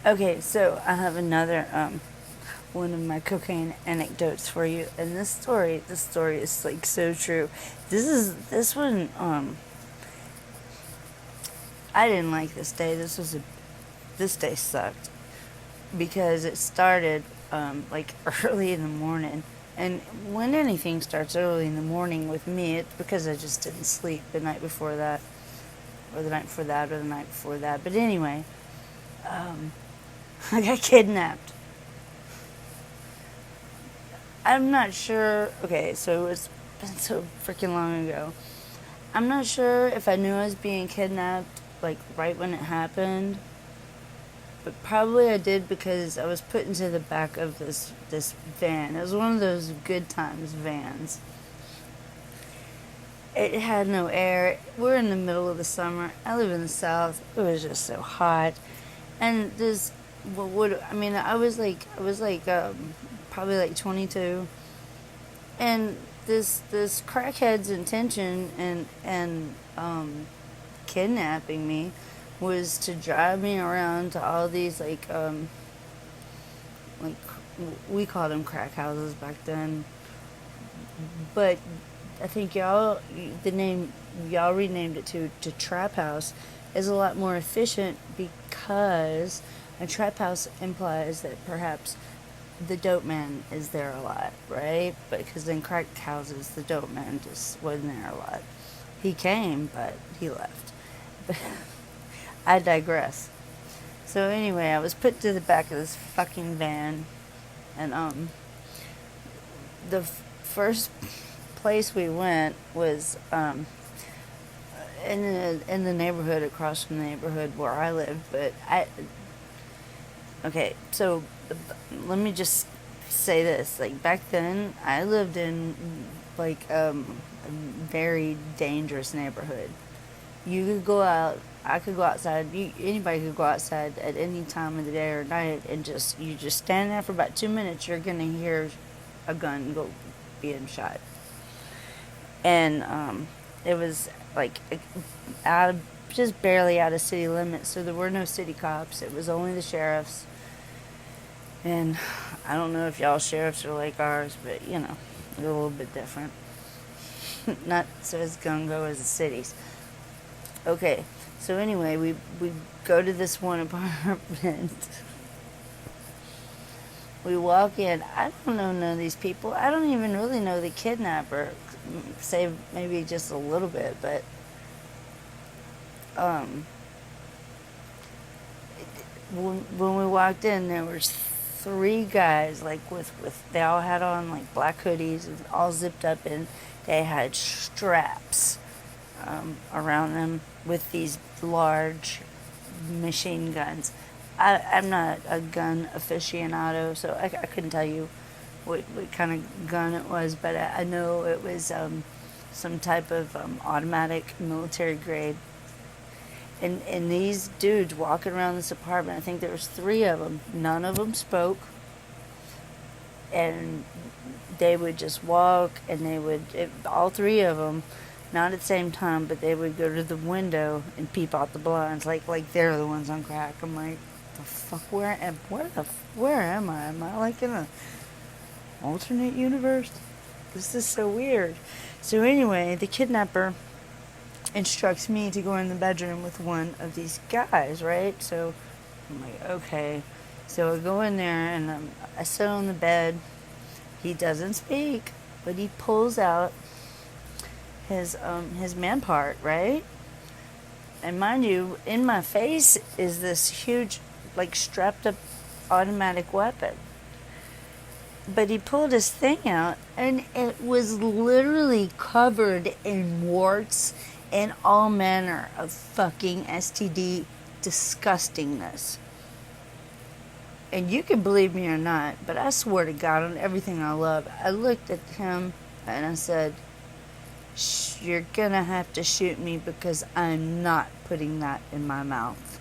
Okay, so I have another one of my cocaine anecdotes for you, and this story is like so true. This one. I didn't like this day. This day sucked because it started like early in the morning. And when anything starts early in the morning with me, it's because I just didn't sleep the night before that, or the night before that, or the night before that. But anyway, um, I got kidnapped. I'm not sure. Okay, so it's been so freaking long ago. I'm not sure if I knew I was being kidnapped like right when it happened, but probably I did because I was put into the back of this van. It was one of those good times vans. It had no air. We're in the middle of the summer. I live in the south. It was just so hot, and this what would I mean? I was like probably like 22, and this crackhead's intention and kidnapping me was to drive me around to all these like we called them crack houses back then, but I think the name y'all renamed it to trap house is a lot more efficient because a trap house implies that perhaps the dope man is there a lot, right? But because in crack houses, the dope man just wasn't there a lot. He came, but he left. But I digress. So anyway, I was put to the back of this fucking van, and the first place we went was in the neighborhood across from the neighborhood where I lived. But okay, so let me just say this: like back then, I lived in like a very dangerous neighborhood. You could go out. I could go outside. Anybody could go outside at any time of the day or night, and you just stand there for about 2 minutes. You're gonna hear a gun go being shot, and it was like out of just barely out of city limits. So there were no city cops. It was only the sheriffs, and I don't know if y'all sheriffs are like ours, but they're a little bit different. Not so as gung-ho as the cities. Okay, so anyway, we go to this one apartment. We walk in. I don't know none of these people. I don't even really know the kidnapper, save maybe just a little bit. But um, when we walked in, there was three guys like with they all had on like black hoodies and all zipped up, and they had straps around them with these large machine guns. I'm not a gun aficionado, so I couldn't tell you what kind of gun it was, but I know it was some type of automatic military grade. And these dudes walking around this apartment, I think there was three of them. None of them spoke, and they would just walk, and all three of them, not at the same time, but they would go to the window and peep out the blinds, like they're the ones on crack. I'm like, the fuck, where am I? Am I like in a alternate universe? This is so weird. So anyway, the kidnapper instructs me to go in the bedroom with one of these guys, right? So I'm like, okay. So I go in there and I sit on the bed. He doesn't speak, but he pulls out his man part, right? And mind you, in my face is this huge, like strapped up automatic weapon. But he pulled his thing out, and it was literally covered in warts and all manner of fucking STD disgustingness. And you can believe me or not, but I swear to God on everything I love, I looked at him and I said, you're gonna have to shoot me because I'm not putting that in my mouth.